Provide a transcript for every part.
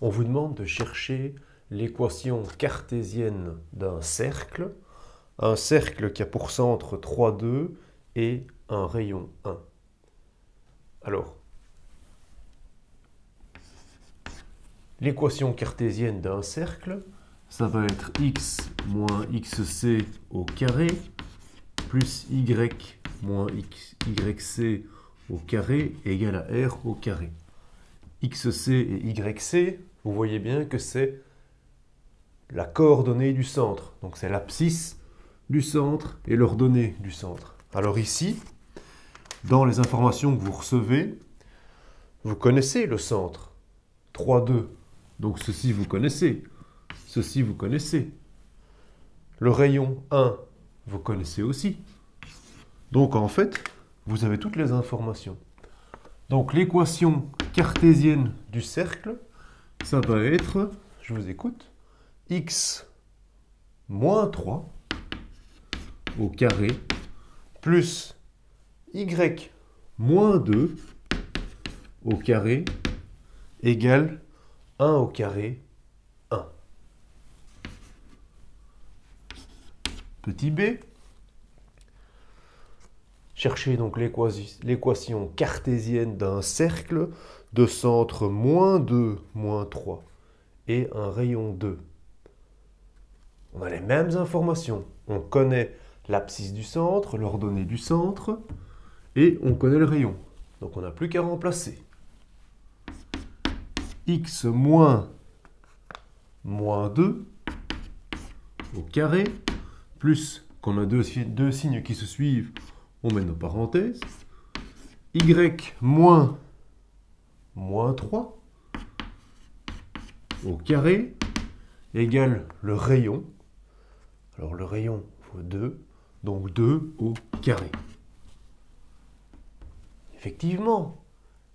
on vous demande de chercher l'équation cartésienne d'un cercle, un cercle qui a pour centre 3, 2 et un rayon 1. Alors, l'équation cartésienne d'un cercle, ça va être x moins xc au carré plus y moins yc au carré égale à r au carré. xc et yc, vous voyez bien que c'est la coordonnée du centre. Donc c'est l'abscisse du centre et l'ordonnée du centre. Alors ici, dans les informations que vous recevez, vous connaissez le centre. 3, 2. Donc ceci vous connaissez. Ceci vous connaissez. Le rayon 1, vous connaissez aussi. Donc en fait, vous avez toutes les informations. Donc l'équation cartésienne du cercle, ça va être, je vous écoute, x moins 3 au carré plus y moins 2 au carré égale 1 au carré 1. Petit b. Cherchez donc l'équation cartésienne d'un cercle de centre moins 2, moins 3 et un rayon 2. On a les mêmes informations. On connaît l'abscisse du centre, l'ordonnée du centre, et on connaît le rayon. Donc on n'a plus qu'à remplacer. X moins 2 au carré, plus qu'on a deux signes qui se suivent, on met nos parenthèses. Y moins 3 au carré égale le rayon. Alors le rayon vaut 2, donc 2 au carré. Effectivement,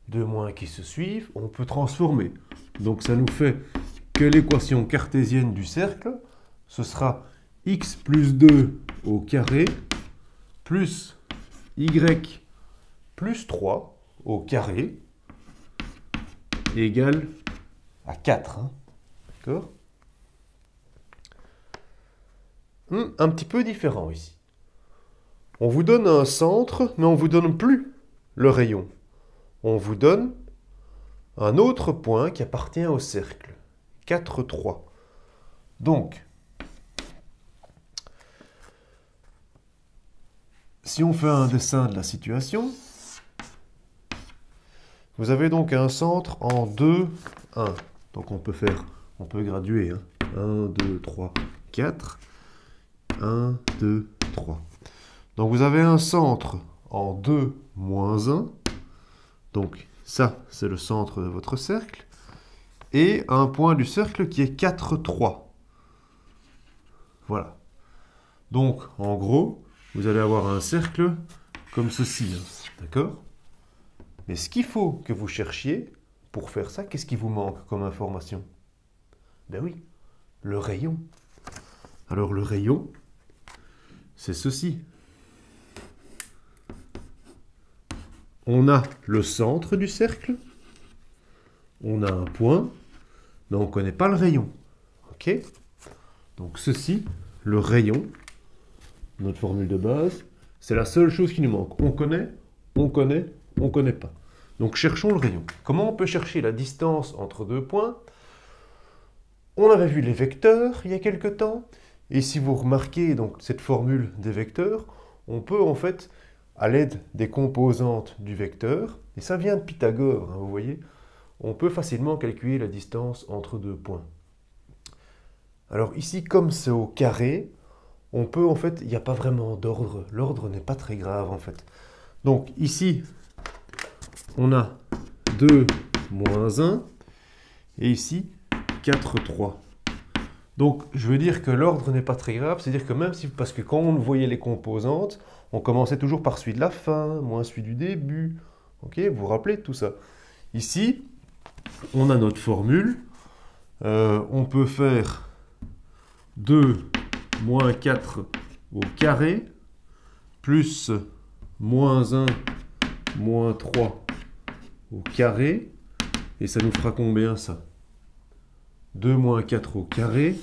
deux moins qui se suivent, on peut transformer. Donc ça nous fait que l'équation cartésienne du cercle, ce sera x plus 2 au carré plus y plus 3 au carré égale à 4. D'accord ? Un petit peu différent ici. On vous donne un centre, mais on ne vous donne plus le rayon. On vous donne un autre point qui appartient au cercle. 4, 3. Donc, si on fait un dessin de la situation, vous avez donc un centre en 2, 1. Donc on peut graduer. 1, 2, 3, 4. 1, 2, 3. Donc vous avez un centre en 2, moins 1. Donc ça, c'est le centre de votre cercle. Et un point du cercle qui est 4, 3. Voilà. Donc, en gros, vous allez avoir un cercle comme ceci. D'accord ? Mais ce qu'il faut que vous cherchiez, pour faire ça, qu'est-ce qui vous manque comme information? Ben oui, le rayon. Alors le rayon, c'est ceci. On a le centre du cercle, on a un point, mais on ne connaît pas le rayon. Ok? Donc ceci, le rayon, notre formule de base, c'est la seule chose qui nous manque. On connaît, on ne connaît pas. Donc cherchons le rayon. Comment on peut chercher la distance entre deux points? On avait vu les vecteurs il y a quelque temps. Et si vous remarquez donc cette formule des vecteurs, on peut en fait, à l'aide des composantes du vecteur, et ça vient de Pythagore, vous voyez, on peut facilement calculer la distance entre deux points. Alors ici, comme c'est au carré, on peut en fait, il n'y a pas vraiment d'ordre. L'ordre n'est pas très grave en fait. Donc ici, on a 2 moins 1, et ici, 4, 3. Donc, je veux dire que l'ordre n'est pas très grave, c'est-à-dire que même si, parce que quand on voyait les composantes, on commençait toujours par celui de la fin, moins celui du début. Ok, vous vous rappelez de tout ça. Ici, on a notre formule. On peut faire 2 moins 4 au carré, plus moins 1 moins 3 au carré, et ça nous fera combien ça? 2 moins 4 au carré,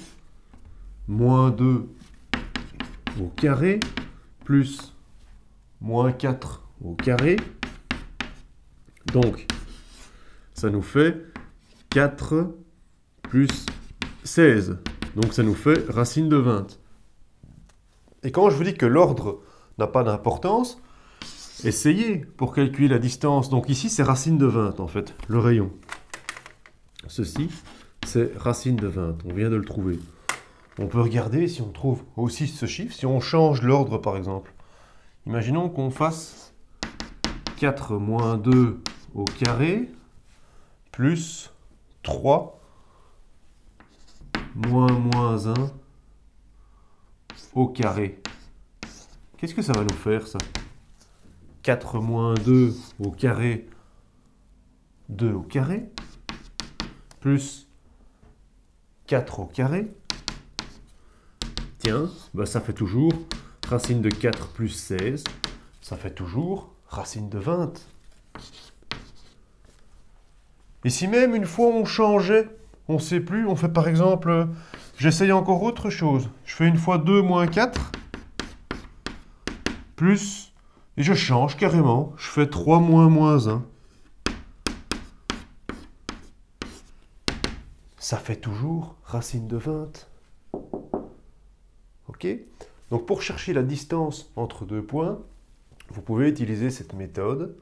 moins 2 au carré, plus moins 4 au carré. Donc, ça nous fait 4 plus 16. Donc, ça nous fait racine de 20. Et quand je vous dis que l'ordre n'a pas d'importance, essayez pour calculer la distance. Donc ici, c'est racine de 20, en fait, le rayon. Ceci, c'est racine de 20. On vient de le trouver. On peut regarder si on trouve aussi ce chiffre, si on change l'ordre, par exemple. Imaginons qu'on fasse 4 moins 2 au carré, plus 3 moins 1 au carré. Qu'est-ce que ça va nous faire, ça? 4 moins 2 au carré, 2 au carré, plus 4 au carré. Tiens, ben ça fait toujours racine de 4 plus 16, ça fait toujours racine de 20. Et si même une fois on changeait, on ne sait plus, on fait par exemple, j'essaye encore autre chose. Je fais une fois 2 moins 4, plus, et je change carrément, je fais 3 moins 1. Ça fait toujours racine de 20. Ok? Donc pour chercher la distance entre deux points, vous pouvez utiliser cette méthode.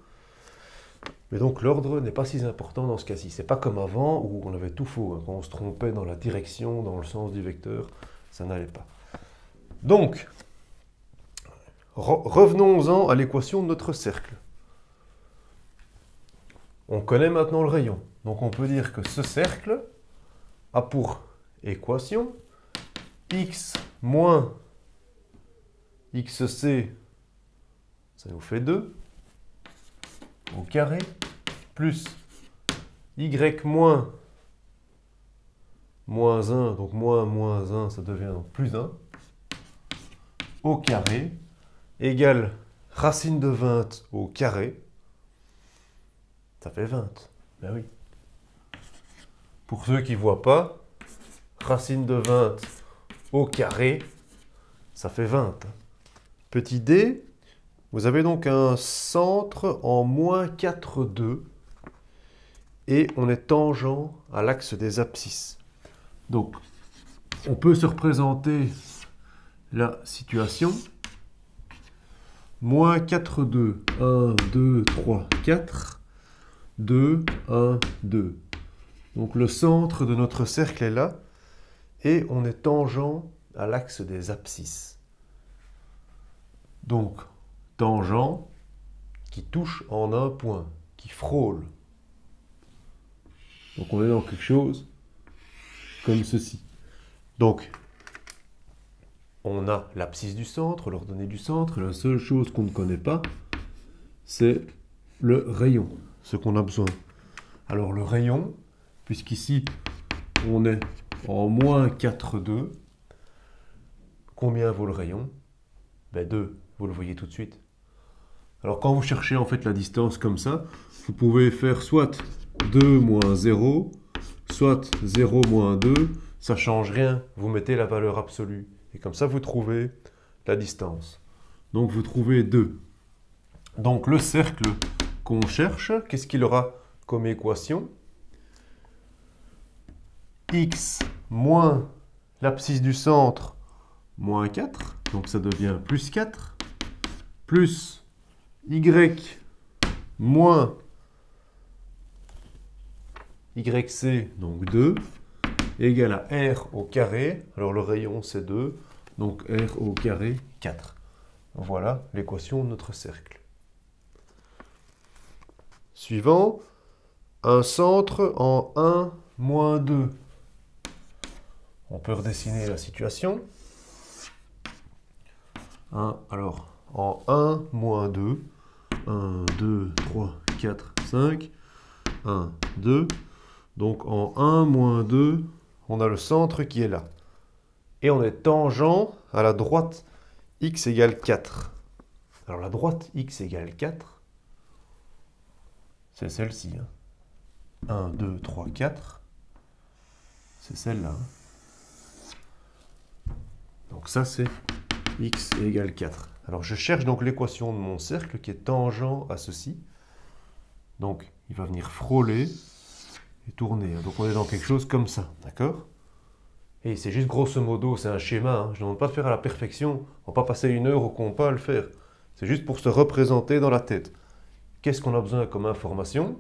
Mais donc l'ordre n'est pas si important dans ce cas-ci. C'est pas comme avant où on avait tout faux. Hein. Quand on se trompait dans la direction, dans le sens du vecteur, ça n'allait pas. Donc, revenons-en à l'équation de notre cercle. On connaît maintenant le rayon. Donc on peut dire que ce cercle a pour équation x moins xc, ça nous fait 2, au carré, plus y moins 1, donc moins 1, ça devient donc plus 1, au carré, égale racine de 20 au carré, ça fait 20. Ben oui. Pour ceux qui ne voient pas, racine de 20 au carré, ça fait 20. Petit d, vous avez donc un centre en moins 4, 2, et on est tangent à l'axe des abscisses. Donc, on peut se représenter la situation. Moins 4, 2, 1, 2, 3, 4, 2, 1, 2. Donc le centre de notre cercle est là, et on est tangent à l'axe des abscisses. Donc, tangent qui touche en un point, qui frôle. Donc on est dans quelque chose comme ceci. Donc, on a l'abscisse du centre, l'ordonnée du centre. La seule chose qu'on ne connaît pas, c'est le rayon, ce qu'on a besoin. Alors le rayon, puisqu'ici, on est en moins 4, 2, combien vaut le rayon? Ben 2, vous le voyez tout de suite. Alors quand vous cherchez en fait la distance comme ça, vous pouvez faire soit 2 moins 0, soit 0 moins 2, ça ne change rien, vous mettez la valeur absolue. Et comme ça, vous trouvez la distance. Donc vous trouvez 2. Donc le cercle qu'on cherche, qu'est-ce qu'il aura comme équation? X moins l'abscisse du centre, moins 4, donc ça devient plus 4, plus y moins yc, donc 2, égale à r au carré. Alors le rayon c'est 2, donc r au carré 4. Voilà l'équation de notre cercle. Suivant, un centre en 1, moins 2. On peut redessiner la situation. Alors, en 1, moins 2, 1, 2, 3, 4, 5, 1, 2. Donc en 1, moins 2, on a le centre qui est là. Et on est tangent à la droite x égale 4. Alors la droite x égale 4, c'est celle-ci. 1, 2, 3, 4. c'est celle-là. Donc ça, c'est x égale 4. Alors je cherche donc l'équation de mon cercle qui est tangent à ceci. Donc il va venir frôler et tourner. Donc on est dans quelque chose comme ça, d'accord? Et c'est juste grosso modo, c'est un schéma. Hein. Je ne demande pas de faire à la perfection. On ne va pas passer 1 heure au compas à le faire. C'est juste pour se représenter dans la tête. Qu'est-ce qu'on a besoin comme information?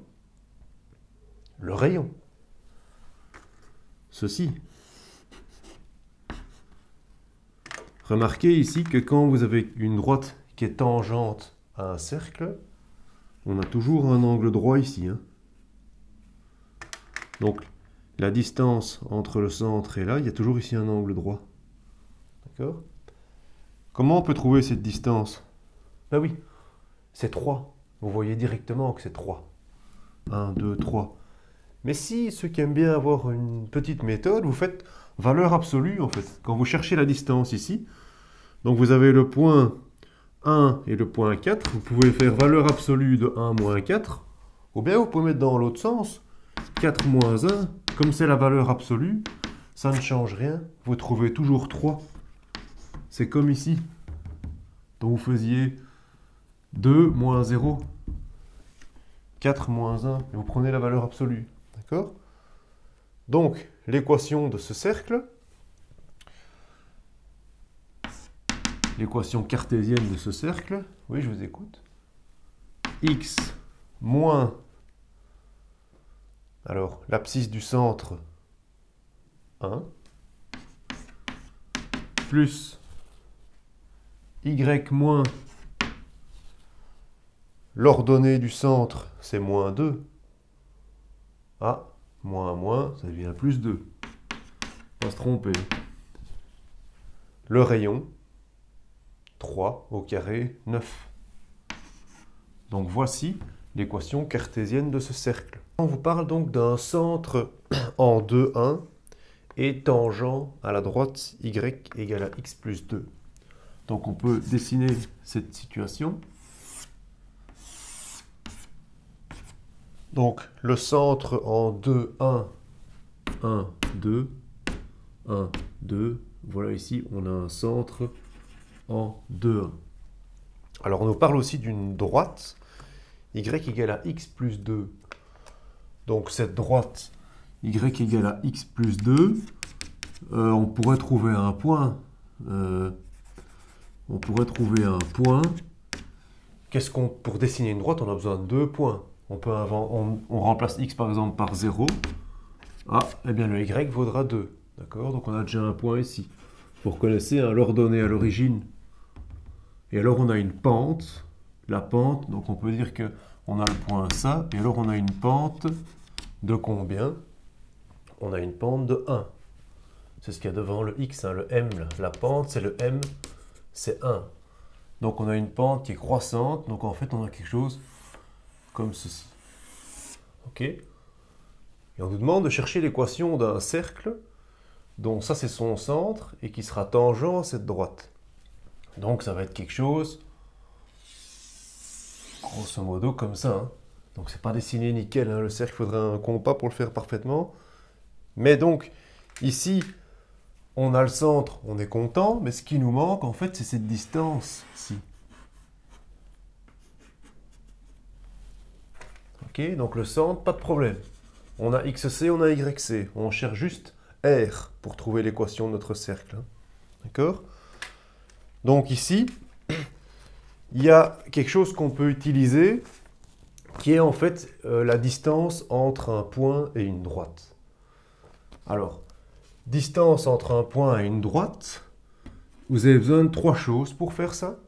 Le rayon. Ceci. Remarquez ici que quand vous avez une droite qui est tangente à un cercle, on a toujours un angle droit ici. Hein. Donc, la distance entre le centre et là, il y a toujours ici un angle droit. D'accord? Comment on peut trouver cette distance? Ben oui, c'est 3. Vous voyez directement que c'est 3. 1, 2, 3. Mais si, ceux qui aiment bien avoir une petite méthode, vous faites valeur absolue en fait. Quand vous cherchez la distance ici, donc vous avez le point 1 et le point 4, vous pouvez faire valeur absolue de 1 moins 4, ou bien vous pouvez mettre dans l'autre sens, 4 moins 1, comme c'est la valeur absolue, ça ne change rien, vous trouvez toujours 3. C'est comme ici, dont vous faisiez 2 moins 0, 4 moins 1, et vous prenez la valeur absolue. D'accord? Donc, l'équation de ce cercle, l'équation cartésienne de ce cercle, oui, je vous écoute, x moins, alors, l'abscisse du centre, 1, plus y moins l'ordonnée du centre, c'est moins 2. Ah, moins, ça devient plus 2. On va se tromper. Le rayon, 3 au carré, 9. Donc voici l'équation cartésienne de ce cercle. On vous parle donc d'un centre en 2, 1 et tangent à la droite y égale à x plus 2. Donc on peut dessiner cette situation. Donc le centre en 2, 1, 1, 2, 1, 2. Voilà ici, on a un centre en 2, 1. Alors on nous parle aussi d'une droite, y égale à x plus 2. Donc cette droite, y égale à x plus 2, on pourrait trouver un point. Pour dessiner une droite, on a besoin de 2 points. On remplace x par exemple par 0. Ah, eh bien le y vaudra 2. D'accord? Donc on a déjà un point ici. Vous reconnaissez l'ordonnée à l'origine. Et alors on a une pente. La pente, donc on peut dire qu'on a le point ça. Et alors on a une pente de combien? On a une pente de 1. C'est ce qu'il y a devant le x, hein, le m. Là. La pente, c'est le m, c'est 1. Donc on a une pente qui est croissante. Donc en fait on a quelque chose comme ceci. Ok? Et on nous demande de chercher l'équation d'un cercle dont ça c'est son centre et qui sera tangent à cette droite. Donc ça va être quelque chose, grosso modo comme ça. Hein. Donc c'est pas dessiné nickel, hein. Le cercle, il faudrait un compas pour le faire parfaitement. Mais donc, ici, on a le centre, on est content, mais ce qui nous manque, en fait, c'est cette distance-ci. Ok, donc le centre, pas de problème. On a XC, on a YC. On cherche juste R pour trouver l'équation de notre cercle. Hein. D'accord? Donc ici, il y a quelque chose qu'on peut utiliser qui est en fait la distance entre un point et une droite. Alors, distance entre un point et une droite, vous avez besoin de 3 choses pour faire ça.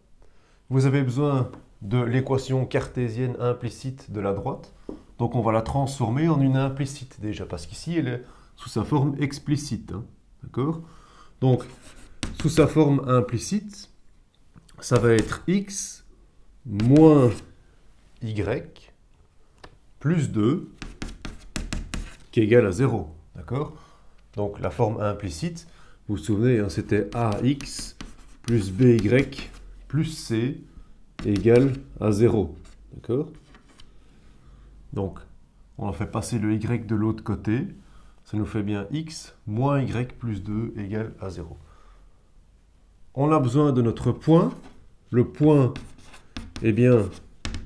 Vous avez besoin de l'équation cartésienne implicite de la droite. Donc on va la transformer en une implicite déjà, parce qu'ici elle est sous sa forme explicite. Hein. D'accord? Donc, sous sa forme implicite, ça va être x moins y plus 2 qui est égal à 0. D'accord? Donc la forme implicite, vous vous souvenez, hein, c'était ax plus by plus c égale à 0. D'accord? Donc, on a fait passer le y de l'autre côté. Ça nous fait bien x moins y plus 2 égale à 0. On a besoin de notre point. Le point, eh bien,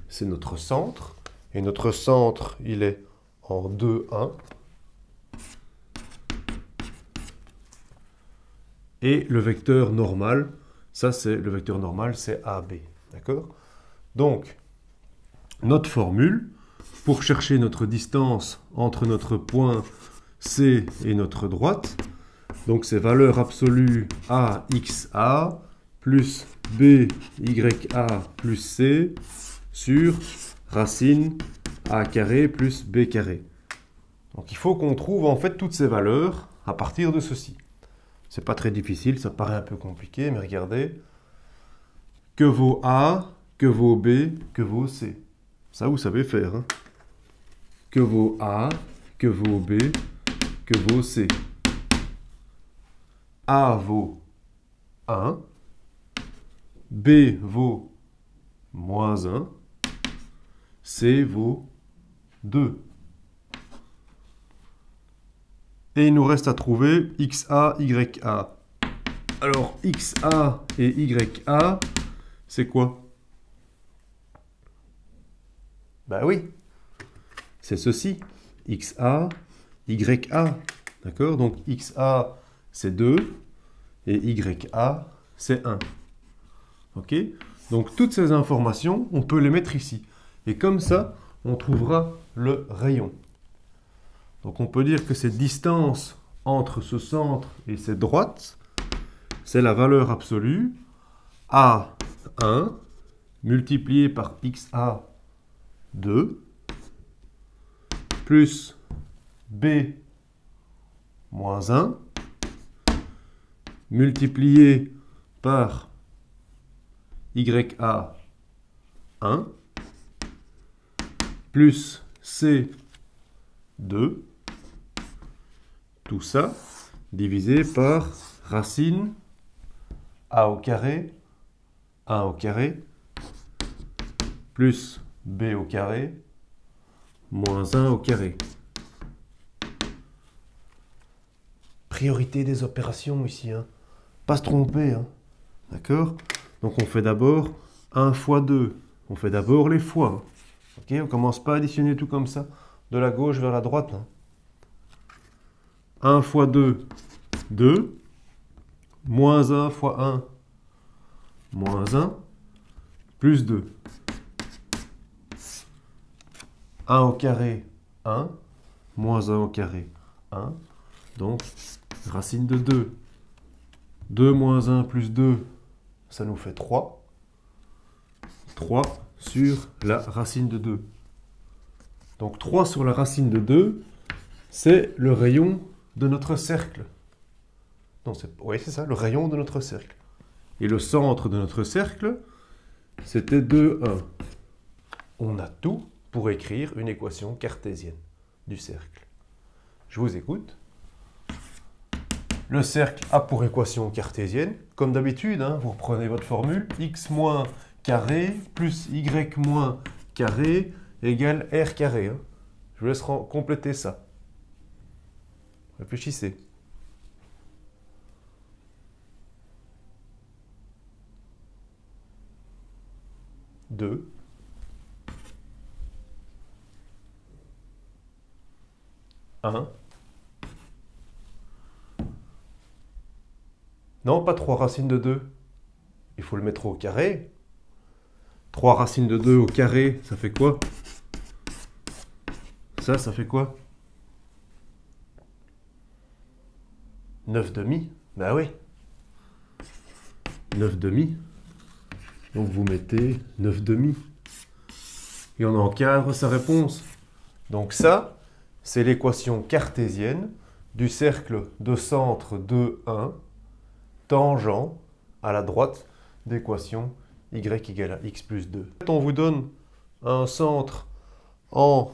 c'est notre centre. Et notre centre, il est en 2, 1. Et le vecteur normal, ça c'est le vecteur normal, c'est AB. D'accord? Donc, notre formule, pour chercher notre distance entre notre point C et notre droite, donc c'est valeur absolue AXA plus BYA plus C sur racine A carré plus B carré. Donc il faut qu'on trouve en fait toutes ces valeurs à partir de ceci. C'est pas très difficile, ça paraît un peu compliqué, mais regardez. Que vaut A, que vaut B, que vaut C. Ça, vous savez faire. Hein. Que vaut A, que vaut B, que vaut C. A vaut 1. B vaut moins 1. C vaut 2. Et il nous reste à trouver XA, YA. Alors, XA et YA, c'est quoi? Ben oui, c'est ceci. XA, YA. D'accord? Donc, XA, c'est 2. Et YA, c'est 1. OK? Donc, toutes ces informations, on peut les mettre ici. Et comme ça, on trouvera le rayon. Donc on peut dire que cette distance entre ce centre et cette droite, c'est la valeur absolue A1 multiplié par XA 2 plus B moins 1 multiplié par YA 1 plus C 2, tout ça divisé par racine A au carré, 1 au carré, plus B au carré, moins 1 au carré. Priorité des opérations ici, hein. Pas se tromper, hein. D'accord? Donc on fait d'abord 1 fois 2. On fait d'abord les fois. Ok? On ne commence pas à additionner tout comme ça. De la gauche vers la droite. Hein. 1 fois 2, 2. Moins 1 fois 1, moins 1. Plus 2. 1 au carré, 1. Moins 1 au carré, 1. Donc, racine de 2. 2 moins 1 plus 2, ça nous fait 3. 3 sur la racine de 2. Donc 3 sur la racine de 2, c'est le rayon de notre cercle. Oui, c'est ça, le rayon de notre cercle. Et le centre de notre cercle, c'était 2, 1. On a tout pour écrire une équation cartésienne du cercle. Je vous écoute. Le cercle a pour équation cartésienne, comme d'habitude, hein, vous reprenez votre formule, x moins carré plus y moins carré égale r carré. Hein. Je vous laisse compléter ça. Réfléchissez. Deux. Un. Non, pas 3 racines de 2. Il faut le mettre au carré. 3 racines de 2 au carré, ça fait quoi? Ça fait quoi? 9 demi. Ben oui. 9 demi. Donc vous mettez 9 demi. Et on encadre sa réponse. Donc ça, c'est l'équation cartésienne du cercle de centre 2, 1, tangent à la droite d'équation y égale à x plus 2. On vous donne un centre en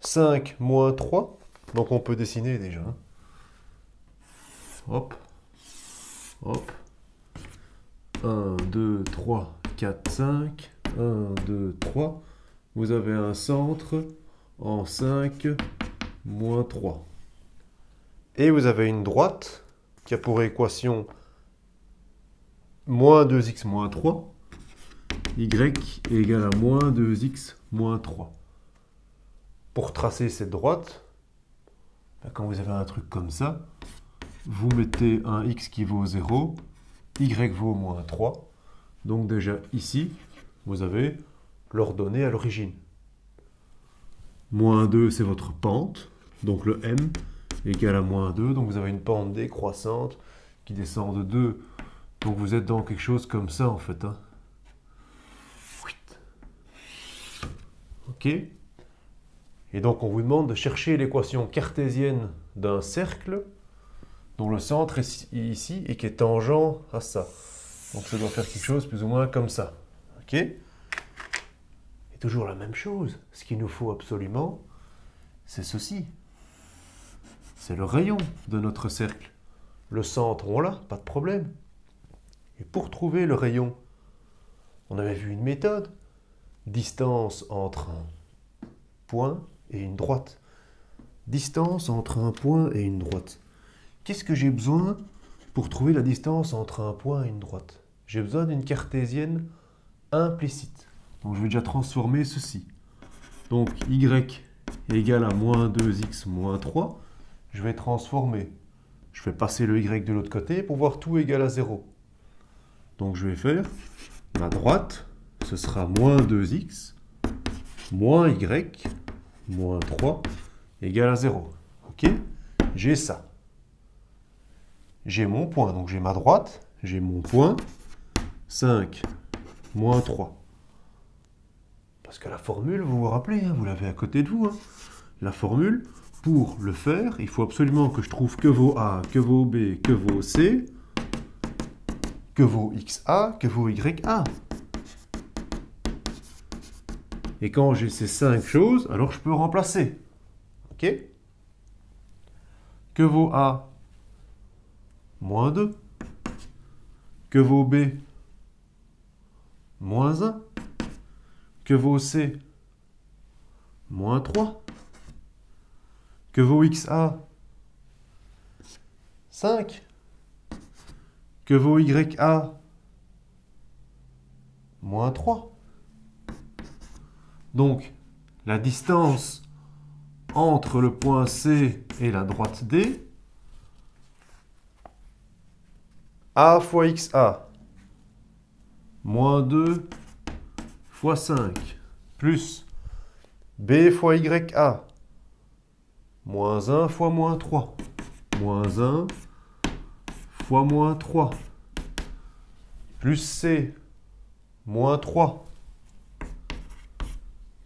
5 moins 3. Donc on peut dessiner déjà. Hop. Hop. 1, 2, 3, 4, 5. 1, 2, 3. Vous avez un centre en 5 moins 3. Et vous avez une droite qui a pour équation moins 2x moins 3. Y est égal à moins 2x moins 3. Pour tracer cette droite, quand vous avez un truc comme ça, vous mettez un x qui vaut 0, y vaut moins 3. Donc déjà ici, vous avez l'ordonnée à l'origine. Moins 2, c'est votre pente. Donc le m est égal à moins 2. Donc vous avez une pente décroissante qui descend de 2. Donc vous êtes dans quelque chose comme ça en fait. Hein. Ok. Et donc on vous demande de chercher l'équation cartésienne d'un cercle dont le centre est ici et qui est tangent à ça. Donc ça doit faire quelque chose plus ou moins comme ça. Ok. Et toujours la même chose. Ce qu'il nous faut absolument, c'est ceci. C'est le rayon de notre cercle. Le centre, on l'a, pas de problème. Et pour trouver le rayon, on avait vu une méthode. Distance entre un point et une droite. Distance entre un point et une droite. Qu'est-ce que j'ai besoin pour trouver la distance entre un point et une droite? J'ai besoin d'une cartésienne implicite. Donc je vais déjà transformer ceci. Donc y est égal à moins 2x moins 3. Je vais transformer. Je vais passer le y de l'autre côté pour voir tout égal à 0. Donc je vais faire ma droite, ce sera moins 2x moins y moins 3 égale à 0. Ok? J'ai ça. J'ai mon point, donc j'ai ma droite, j'ai mon point, 5 moins 3. Parce que la formule, vous vous rappelez, hein, vous l'avez à côté de vous. Hein. La formule, pour le faire, il faut absolument que je trouve que vaut A, que vaut B, que vaut C, que vaut XA, que vaut YA. Et quand j'ai ces 5 choses, alors je peux remplacer. Ok? Que vaut A? Moins 2. Que vaut B? Moins 1. Que vaut C? Moins 3. Que vaut XA? 5. Que vaut YA? Moins 3. Donc, la distance entre le point C et la droite D, A fois XA, moins 2 fois 5, plus B fois YA, moins 1 fois moins 3, moins 1 fois moins 3, plus C, moins 3.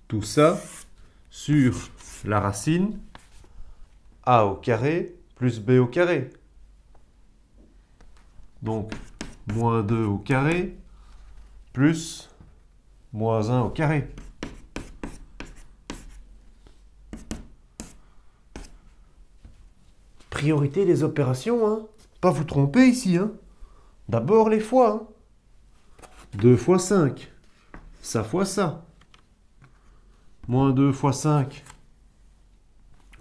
Tout ça sur la racine A au carré plus B au carré. Donc, moins 2 au carré plus moins 1 au carré. Priorité des opérations, hein. Pas vous tromper ici, hein. D'abord les fois, hein. 2 fois 5, ça fois ça. Moins 2 fois 5,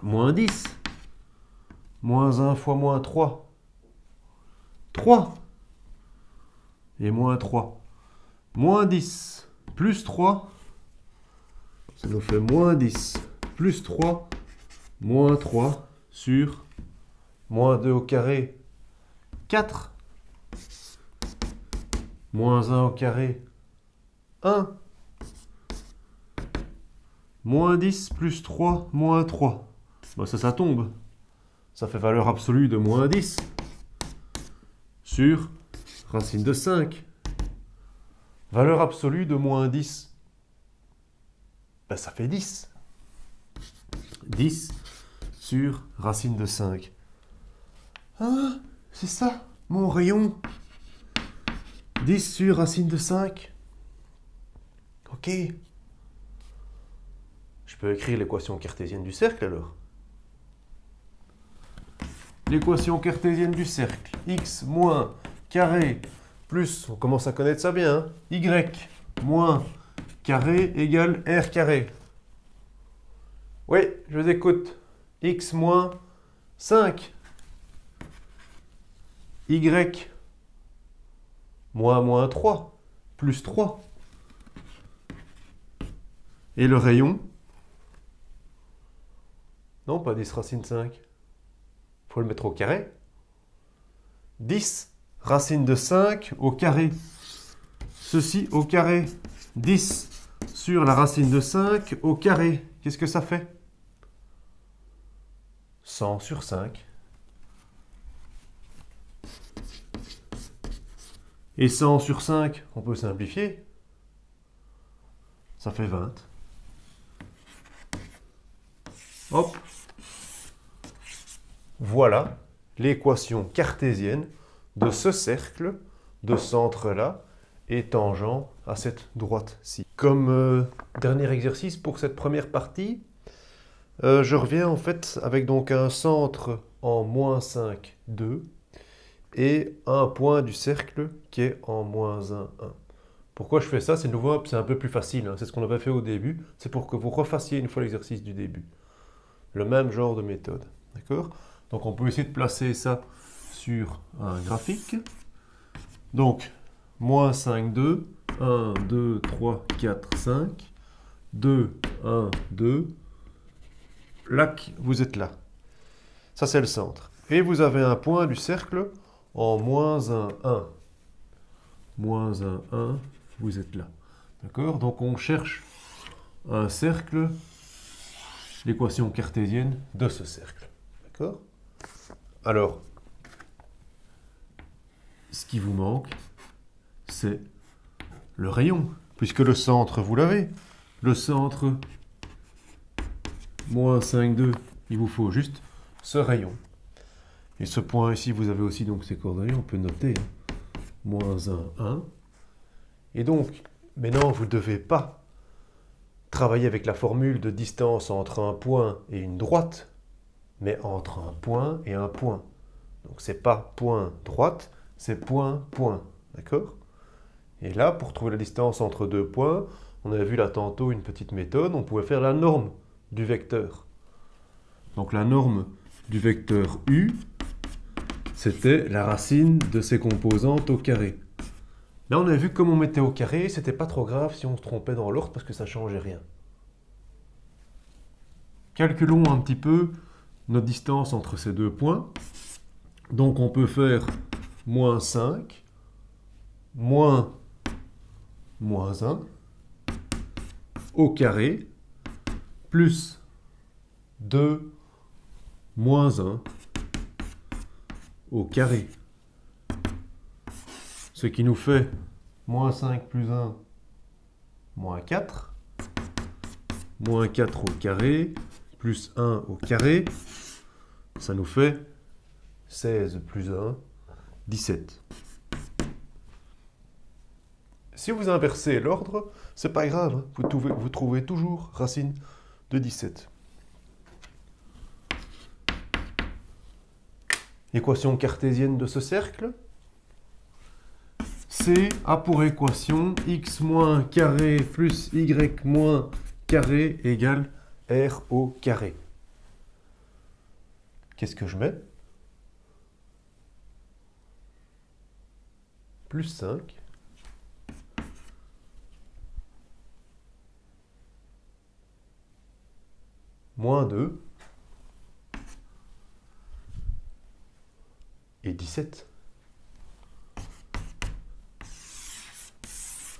moins 10. Moins 1 fois moins 3, 3. Et moins 3. Moins 10 plus 3, ça nous fait moins 10 plus 3, moins 3 sur moins 2 au carré, 4. Moins 1 au carré, 1. Moins 10 plus 3, moins 3. Ben ça tombe. Ça fait valeur absolue de moins 10 sur racine de 5. Valeur absolue de moins 10. Ben ça fait 10. 10 sur racine de 5. Ah, c'est ça, mon rayon. 10 sur racine de 5. Ok. Je peux écrire l'équation cartésienne du cercle alors. L'équation cartésienne du cercle. X moins carré plus, on commence à connaître ça bien, hein, Y moins carré égale R carré. Oui, je vous écoute. X moins 5 y moins 3 plus 3. Et le rayon? Non, pas 10 racine 5. Il faut le mettre au carré. 10 racine de 5 au carré. Ceci au carré. 10 sur la racine de 5 au carré. Qu'est-ce que ça fait? 100 sur 5. Et 100 sur 5, on peut simplifier. Ça fait 20. Hop. Voilà l'équation cartésienne de ce cercle de centre-là et tangent à cette droite-ci. Comme dernier exercice pour cette première partie, je reviens en fait avec donc un centre en moins 5, 2 et un point du cercle qui est en moins 1, 1. Pourquoi je fais ça? C'est nouveau, c'est un peu plus facile, hein. C'est ce qu'on avait fait au début. C'est pour que vous refassiez une fois l'exercice du début. Le même genre de méthode. D'accord? Donc on peut essayer de placer ça sur un graphique. Donc, moins 5, 2, 1, 2, 3, 4, 5, 2, 1, 2. Lac, vous êtes là. Ça, c'est le centre. Et vous avez un point du cercle en moins 1, 1. Moins 1, 1, vous êtes là. D'accord? Donc on cherche un cercle, l'équation cartésienne de ce cercle. D'accord? Alors, ce qui vous manque, c'est le rayon, puisque le centre, vous l'avez. Le centre, moins 5, 2, il vous faut juste ce rayon. Et ce point ici, vous avez aussi donc ces coordonnées, on peut noter, hein. Moins 1, 1. Et donc, maintenant, vous ne devez pas travailler avec la formule de distance entre un point et une droite, mais entre un point et un point. Donc, ce n'est pas point droite, c'est point point. D'accord? Et là, pour trouver la distance entre deux points, on avait vu là tantôt une petite méthode, on pouvait faire la norme du vecteur. Donc, la norme du vecteur U, c'était la racine de ses composantes au carré. Là, on a vu que comme on mettait au carré, c'était pas trop grave si on se trompait dans l'ordre parce que ça ne changeait rien. Calculons un petit peu notre distance entre ces deux points. Donc, on peut faire moins 5, moins 1 au carré, plus 2 moins 1 au carré. Ce qui nous fait moins 5 plus 1, moins 4. Moins 4 au carré, plus 1 au carré. Ça nous fait 16 plus 1, 17. Si vous inversez l'ordre, c'est pas grave, hein. Vous trouvez toujours racine de 17. Équation cartésienne de ce cercle. C a pour équation x moins carré plus y moins carré égale r au carré. Qu'est-ce que je mets? Plus 5. Moins 2. Et 17.